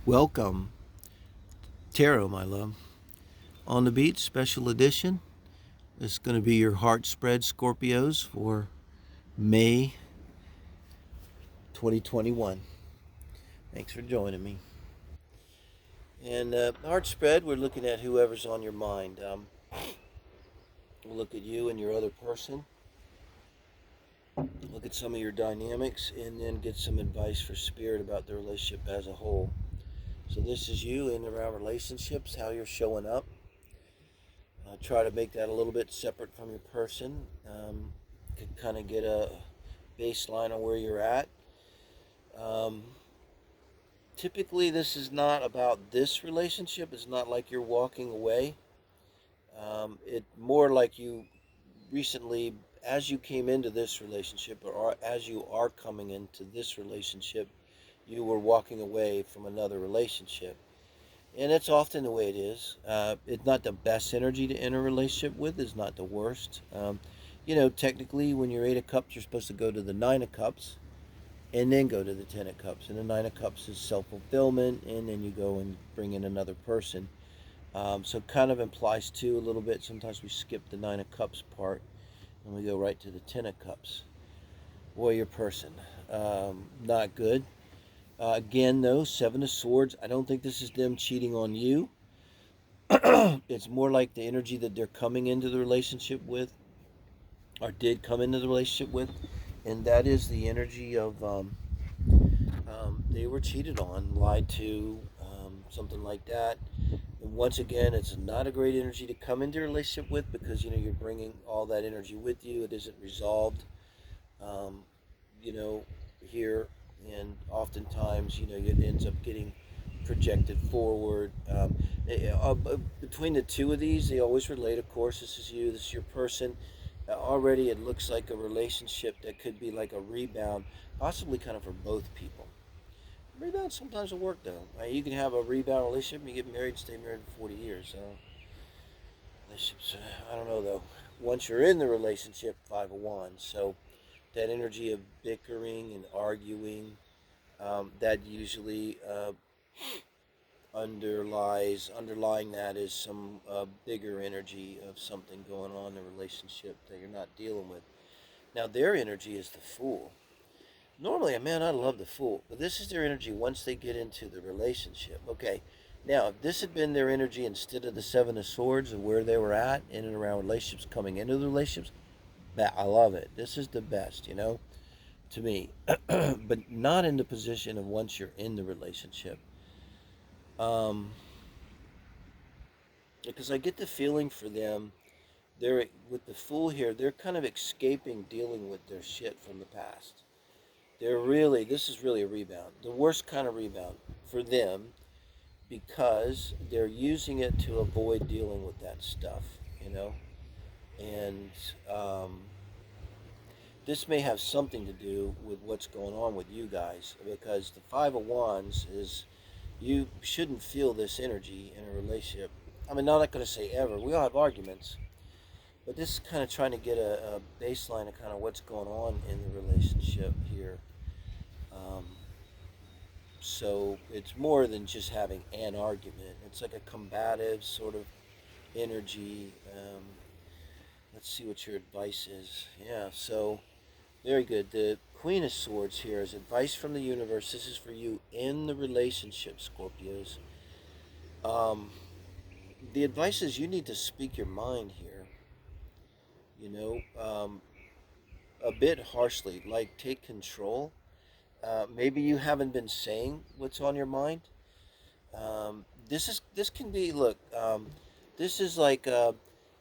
Welcome, Tarot, my love. On the Beat special edition. It's going to be your heart spread Scorpios for May 2021. Thanks for joining me. And heart spread, we're looking at whoever's on your mind. We'll look at you and your other person. Look at some of your dynamics and then get some advice for spirit about the relationship as a whole. So this is you in and around relationships, how you're showing up. Try to make that a little bit separate from your person. To kind of get a baseline on where you're at. Typically, this is not about this relationship. It's not like you're walking away. It's more like you recently, as you came into this relationship, or as you are coming into this relationship, you were walking away from another relationship. And it's often the way it is. It's not the best energy to enter a relationship with. It's not the worst. Technically, when you're 8 of Cups, you're supposed to go to the 9 of Cups and then go to the 10 of Cups. And the 9 of Cups is self-fulfillment, and then you go and bring in another person. So it kind of implies, too, a little bit. Sometimes we skip the 9 of Cups part and we go right to the 10 of Cups. Warrior person. Not good. Again, though, 7 of Swords. I don't think this is them cheating on you. It's more like the energy that they're coming into the relationship with, or did come into the relationship with, and that is the energy of they were cheated on, lied to, something like that. And once again, it's not a great energy to come into a relationship with, because you're bringing all that energy with you. It isn't resolved, here, and oftentimes, it ends up getting projected forward. Between the two of these, they always relate. Of course, this is you, this is your person. Already it looks like a relationship that could be like a rebound, possibly kind of for both people. Rebound sometimes will work, though. You can have a rebound relationship and you get married and stay married for 40 years. Relationships, I don't know, though. Once you're in the relationship, 5 of Wands. So that energy of bickering and arguing, that usually underlying that is some bigger energy of something going on in the relationship that you're not dealing with. Now, their energy is the Fool. Normally, man, I love the Fool, but this is their energy once they get into the relationship. Okay, now, if this had been their energy instead of the 7 of Swords and where they were at in and around relationships, coming into the relationships, I love it. This is the best, to me. But not in the position of once you're in the relationship. Because I get the feeling for them, they're with the Fool here, they're kind of escaping dealing with their shit from the past. This is really a rebound, the worst kind of rebound for them, because they're using it to avoid dealing with that stuff, and this may have something to do with what's going on with you guys, because the 5 of Wands is, you shouldn't feel this energy in a relationship. I'm not going to say ever. We all have arguments. But this is kind of trying to get a baseline of kind of what's going on in the relationship here. So it's more than just having an argument. It's like a combative sort of energy. Let's see what your advice is. Yeah, so very good. The Queen of Swords here is advice from the universe. This is for you in the relationship, Scorpios. The advice is you need to speak your mind here. A bit harshly, like take control. Maybe you haven't been saying what's on your mind. This can be, look. This is like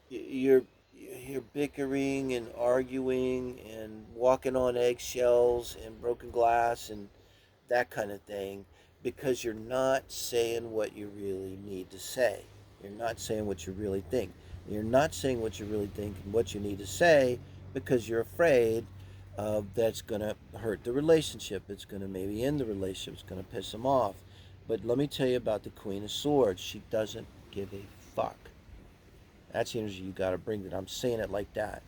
you're bickering and arguing and walking on eggshells and broken glass and that kind of thing, because you're not saying what you really need to say. You're not saying what you really think. You're not saying what you really think and what you need to say because you're afraid that's going to hurt the relationship. It's going to maybe end the relationship. It's going to piss them off. But let me tell you about the Queen of Swords. She doesn't give a fuck. That's the energy you got to bring. That I'm saying it like that.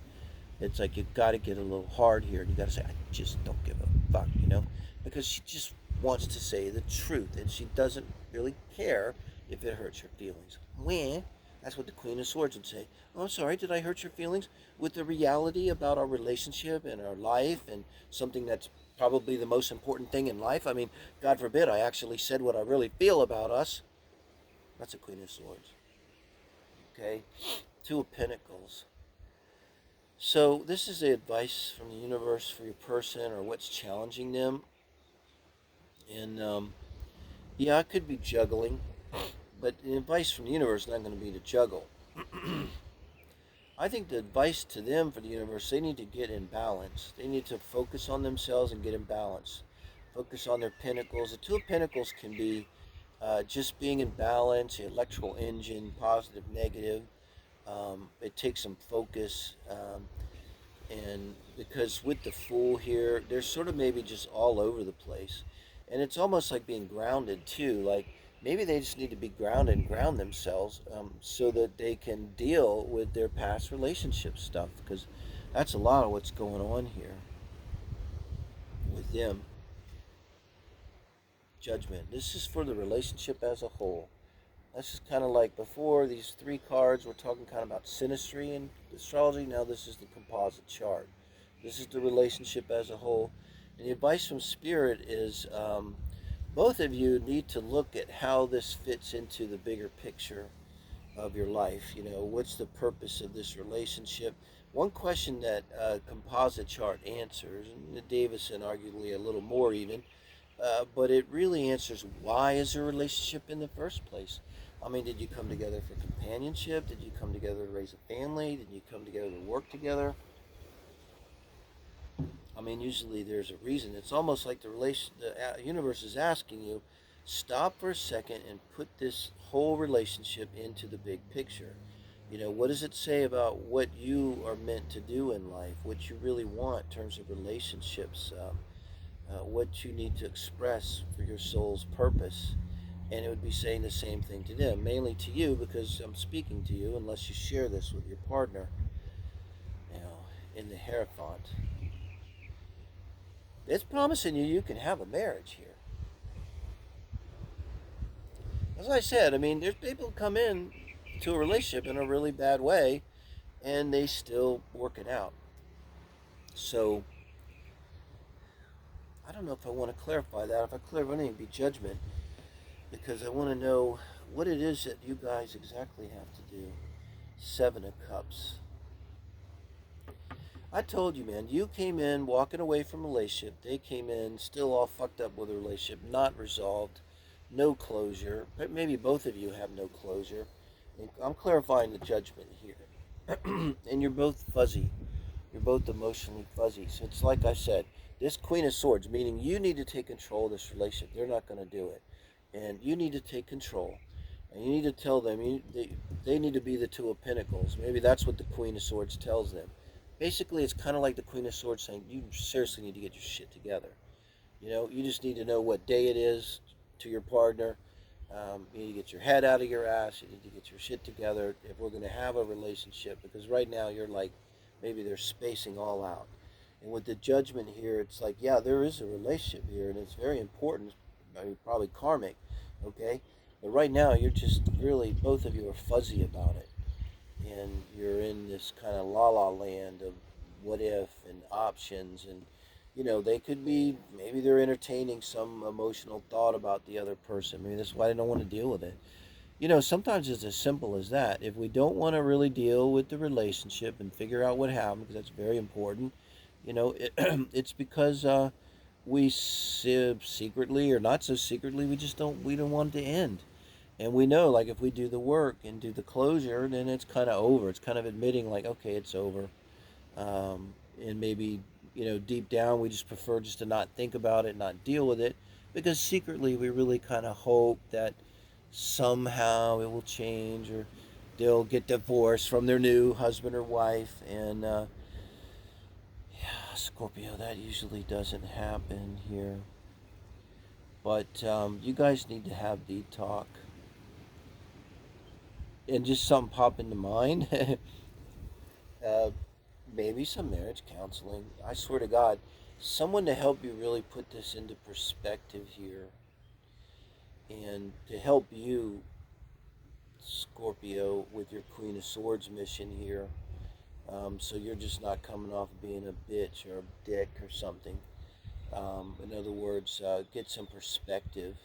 It's like you got to get a little hard here. You got to say, I just don't give a fuck, because she just wants to say the truth, and she doesn't really care if it hurts her feelings. When that's what the Queen of Swords would say. Oh, I'm sorry, did I hurt your feelings? With the reality about our relationship and our life and something that's probably the most important thing in life. I mean, God forbid I actually said what I really feel about us. That's a Queen of Swords. Okay? Two of Pentacles. So this is the advice from the universe for your person or what's challenging them. And yeah, I could be juggling, but the advice from the universe is not going to be to juggle. I think the advice to them for the universe, they need to get in balance. They need to focus on themselves and get in balance. Focus on their pentacles. The Two of Pentacles can be just being in balance, the electrical engine, positive, negative. It takes some focus. And because with the Fool here, they're sort of maybe just all over the place. And it's almost like being grounded too. Like maybe they just need to be grounded and ground themselves so that they can deal with their past relationship stuff. Because that's a lot of what's going on here with them. Judgment. This is for the relationship as a whole. That's just kind of like before, these three cards, we're talking kind of about synastry in astrology. Now this is the composite chart. This is the relationship as a whole. And the advice from Spirit is both of you need to look at how this fits into the bigger picture of your life. You know, what's the purpose of this relationship? One question that composite chart answers, and Davison arguably a little more even, but it really answers why is a relationship in the first place. I mean, did you come together for companionship? Did you come together to raise a family? Did you come together to work together? I mean, usually there's a reason. It's almost like the universe is asking you, stop for a second and put this whole relationship into the big picture. You know, what does it say about what you are meant to do in life? What you really want in terms of relationships? What you need to express for your soul's purpose. And it would be saying the same thing to them, mainly to you because I'm speaking to you, unless you share this with your partner. You know, in the Hierophant, it's promising you can have a marriage here. As I said, I mean, there's people who come in to a relationship in a really bad way, and they still work it out. So I don't know if I want to clarify that. If I clarify, it would be judgment, because I want to know what it is that you guys exactly have to do. Seven of Cups. I told you, man, you came in walking away from a relationship. They came in still all fucked up with a relationship, not resolved, no closure. Maybe both of you have no closure. And I'm clarifying the judgment here. And you're both fuzzy. You're both emotionally fuzzy. So it's like I said, this Queen of Swords, meaning you need to take control of this relationship. They're not going to do it. And you need to take control. And you need to tell them they need to be the Two of Pentacles. Maybe that's what the Queen of Swords tells them. Basically, it's kind of like the Queen of Swords saying, you seriously need to get your shit together. You know, you just need to know what day it is to your partner. You need to get your head out of your ass. You need to get your shit together if we're going to have a relationship. Because right now, you're like, maybe they're spacing all out. And with the judgment here, it's like, yeah, there is a relationship here, and it's very important. I mean, probably karmic, okay? But right now, you're just really, both of you are fuzzy about it. And you're in this kind of la-la land of what if and options. And, you know, they could be, maybe they're entertaining some emotional thought about the other person. Maybe that's why they don't want to deal with it. You know, sometimes it's as simple as that. If we don't want to really deal with the relationship and figure out what happened, because that's very important, you know, it's because we secretly or not so secretly, we don't want it to end. And we know, like, if we do the work and do the closure, then it's kind of over. It's kind of admitting, like, okay, it's over. And maybe, you know, deep down, we just prefer just to not think about it, not deal with it, because secretly we really kind of hope that somehow it will change, or they'll get divorced from their new husband or wife. And yeah, Scorpio, that usually doesn't happen here. But you guys need to have the talk. And just something pop into mind. uh, Maybe some marriage counseling. I swear to God, someone to help you really put this into perspective here, and to help you, Scorpio, with your Queen of Swords mission here. So you're just not coming off being a bitch or a dick or something. In other words, get some perspective.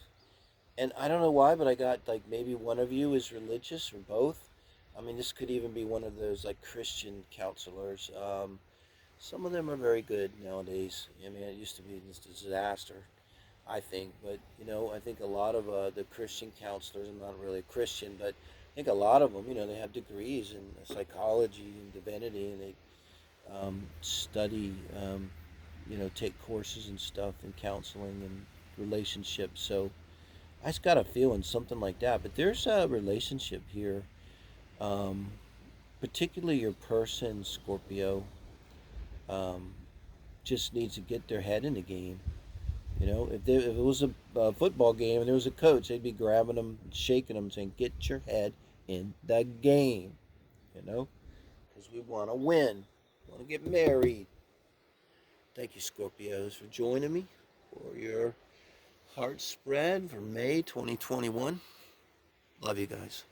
And I don't know why, but I got like maybe one of you is religious or both. I mean, this could even be one of those like Christian counselors. Some of them are very good nowadays. I mean, it used to be just a disaster, I think. But I think a lot of the Christian counselors, I'm not really a Christian, but I think a lot of them, they have degrees in psychology and divinity, and they study, take courses and stuff in counseling and relationships. So I just got a feeling something like that. But there's a relationship here, um, particularly your person, Scorpio, um, just needs to get their head in the game. If it was a football game and there was a coach, they'd be grabbing them, shaking them, saying, "Get your head in the game," because we want to win, want to get married. Thank you, Scorpios, for joining me for your heart spread for May 2021. Love you guys.